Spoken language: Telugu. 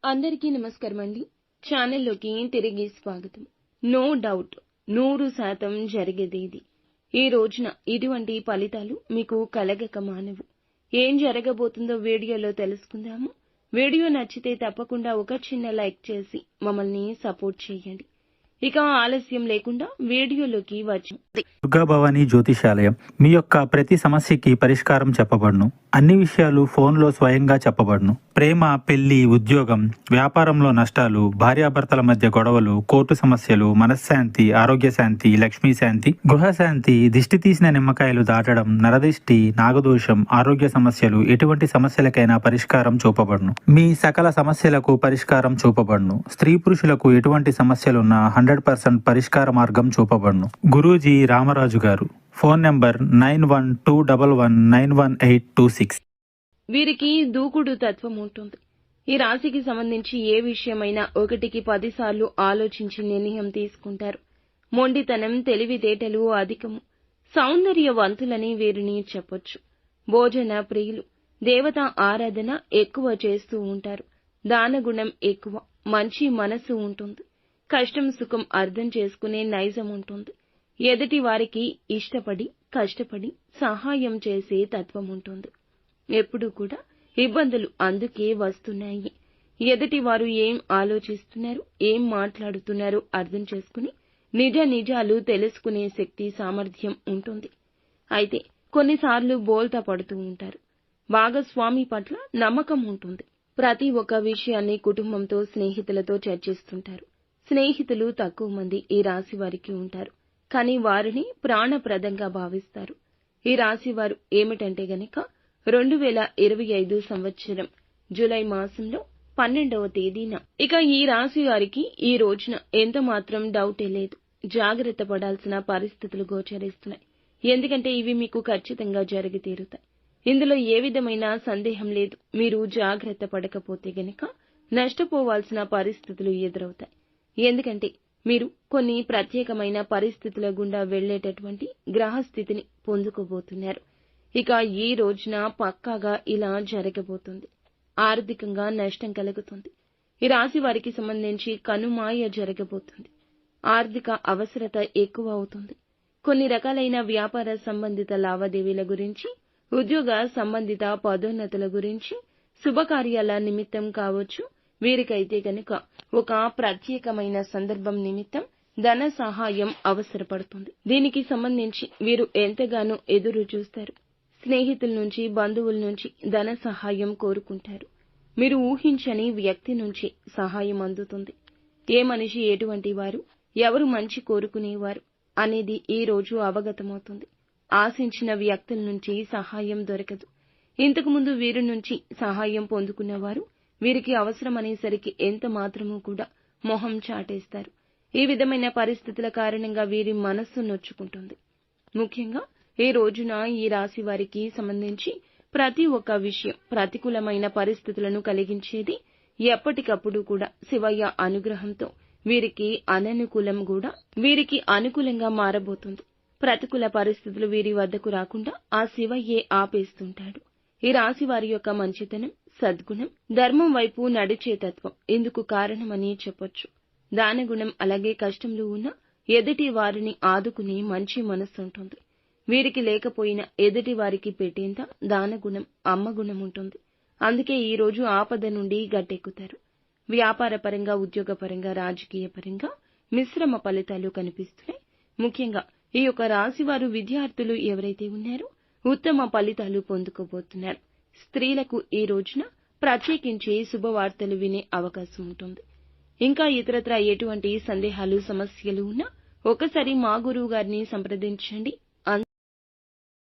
అందరికీ నమస్కారం అండి. ఛానల్లోకి తిరిగి స్వాగతం. నో డౌట్ 100% జరిగేదేది. ఈ రోజున ఇటువంటి ఫలితాలు మీకు కలగక మానవు. ఏం జరగబోతుందో వీడియోలో తెలుసుకుందాము. వీడియో నచ్చితే తప్పకుండా ఒక చిన్న లైక్ చేసి మమ్మల్ని సపోర్ట్ చేయండి. ఇక ఆలస్యం లేకుండా వీడియోలోకి వచ్చి దుర్గా భవానీ జ్యోతిషాలయం మీ యొక్క ప్రతి సమస్యకి పరిష్కారం చెప్పబడును. అన్ని విషయాలు ఫోన్లో స్వయంగా చెప్పబడును. ప్రేమ, పెళ్లి, ఉద్యోగం, వ్యాపారంలో నష్టాలు, భార్యాభర్తల మధ్య గొడవలు, కోర్టు సమస్యలు, మనశ్శాంతి, ఆరోగ్య శాంతి, లక్ష్మీ శాంతి, గృహశాంతి, దిష్టి తీసిన నిమ్మకాయలు దాటడం, నరదిష్టి, నాగదోషం, ఆరోగ్య సమస్యలు, ఎటువంటి సమస్యలకైనా పరిష్కారం చూపబడును. మీ సకల సమస్యలకు పరిష్కారం చూపబడును. స్త్రీ పురుషులకు ఎటువంటి సమస్యలున్నా 100% పరిష్కార మార్గం చూపబడును. గురూజీ రామరాజు గారు. Phone number 9121191826. వీరికి దూకుడు తత్వం ఉంటుంది. ఈ రాశికి సంబంధించి ఏ విషయమైనా 1కి 10 సార్లు ఆలోచించి నిర్ణయం తీసుకుంటారు. మొండితనం, తెలివితేటలు అధికము. సౌందర్యవంతులని వీరిని చెప్పొచ్చు. భోజన ప్రియులు. దేవతా ఆరాధన ఎక్కువ చేస్తూ ఉంటారు. దానగుణం ఎక్కువ. మంచి మనసు ఉంటుంది. కష్టం సుఖం అర్థం చేసుకునే నైజం ఉంటుంది. ఎదుటి వారికి ఇష్టపడి కష్టపడి సహాయం చేసే తత్వం ఉంటుంది. ఎప్పుడూ కూడా ఇబ్బందులు అందుకే వస్తున్నాయి. ఎదుటి వారు ఏం ఆలోచిస్తున్నారు, ఏం మాట్లాడుతున్నారు అర్థం చేసుకుని నిజాలు తెలుసుకునే శక్తి సామర్థ్యం ఉంటుంది. అయితే కొన్నిసార్లు బోల్తా పడుతూ ఉంటారు. భాగస్వామి పట్ల నమ్మకం ఉంటుంది. ప్రతి ఒక్క విషయాన్ని కుటుంబంతో స్నేహితులతో చర్చిస్తుంటారు. స్నేహితులు తక్కువ మంది ఈ రాశి వారికి ఉంటారు. కానీ వారిని ప్రాణప్రదంగా భావిస్తారు. ఈ రాశి వారు ఏమిటంటే గనక 2025 సంవత్సరం జూలై మాసంలో 12వ తేదీన ఇక ఈ రాశి వారికి ఈ రోజున ఎంత మాత్రం డౌటే లేదు. జాగ్రత్త పడాల్సిన పరిస్థితులు గోచరిస్తున్నాయి. ఎందుకంటే ఇవి మీకు ఖచ్చితంగా జరిగి తీరుతాయి. ఇందులో ఏ విధమైన సందేహం లేదు. మీరు జాగ్రత్త పడకపోతే గనక నష్టపోవాల్సిన పరిస్థితులు ఎదురవుతాయి. ఎందుకంటే మీరు కొన్ని ప్రత్యేకమైన పరిస్థితుల గుండా వెళ్లేటటువంటి గ్రహస్థితిని పొందుకోబోతున్నారు. ఇక ఈ రోజున పక్కాగా ఇలా జరగబోతుంది. ఆర్థికంగా నష్టం కలుగుతుంది. ఈ రాశి వారికి సంబంధించి కనుమాయ జరగబోతుంది. ఆర్థిక అవసరత ఎక్కువ అవుతుంది. కొన్ని రకాలైన వ్యాపార సంబంధిత లావాదేవీల గురించి, ఉద్యోగ సంబంధిత పదోన్నతుల గురించి, శుభకార్యాల నిమిత్తం కావచ్చు. వీరికైతే కనుక ఒక ప్రత్యేకమైన సందర్భం నిమిత్తం ధన సహాయం అవసరపడుతుంది. దీనికి సంబంధించి వీరు ఎంతగానో ఎదురు చూస్తారు. స్నేహితుల నుంచి, బంధువుల నుంచి ధన సహాయం కోరుకుంటారు. మీరు ఊహించని వ్యక్తి నుంచి సహాయం అందుతుంది. ఏ మనిషి ఎటువంటి వారు, ఎవరు మంచి కోరుకునేవారు అనేది ఈ రోజు అవగతమవుతుంది. ఆశించిన వ్యక్తుల నుంచి సహాయం దొరకదు. ఇంతకుముందు వీరి నుంచి సహాయం పొందుకున్నవారు వీరికి అవసరమనేసరికి ఎంత మాత్రమూ కూడా మొహం చాటేస్తారు. ఈ విధమైన పరిస్థితుల కారణంగా వీరి మనస్సు నొచ్చుకుంటుంది. ముఖ్యంగా ఈ రోజున ఈ రాశి వారికి సంబంధించి ప్రతి ఒక్క విషయం ప్రతికూలమైన పరిస్థితులను కలిగించేది. ఎప్పటికప్పుడు కూడా శివయ్య అనుగ్రహంతో వీరికి అనుకూలంగా మారబోతుంది. ప్రతికూల పరిస్థితులు వీరి వద్దకు రాకుండా ఆ శివయ్యే ఆపేస్తుంటాడు. ఈ రాశి వారి యొక్క మంచితనం, సద్గుణం, ధర్మం వైపు నడిచే తత్వం ఇందుకు కారణమని చెప్పొచ్చు. దానగుణం అలాగే కష్టంలో ఉన్న ఎదుటి వారిని ఆదుకునే మంచి మనస్సు ఉంటుంది. వీరికి లేకపోయినా ఎదుటి వారికి పెట్టేంత దానగుణం, అమ్మగుణం ఉంటుంది. అందుకే ఈ రోజు ఆపద నుండి గట్టెక్కుతారు. వ్యాపార పరంగా, ఉద్యోగపరంగా, రాజకీయ పరంగా మిశ్రమ ఫలితాలు కనిపిస్తున్నాయి. ముఖ్యంగా ఈ యొక్క రాశి వారు విద్యార్థులు ఎవరైతే ఉన్నారో ఉత్తమ ఫలితాలు పొందుకోబోతున్నారు. స్త్రీలకు ఈ రోజున ప్రత్యేకించి శుభవార్తలు వినే అవకాశం ఉంటుంది. ఇంకా ఇతరత్రా ఎటువంటి సందేహాలు, సమస్యలు ఉన్నా ఒకసారి మా గురువు గారిని సంప్రదించండి.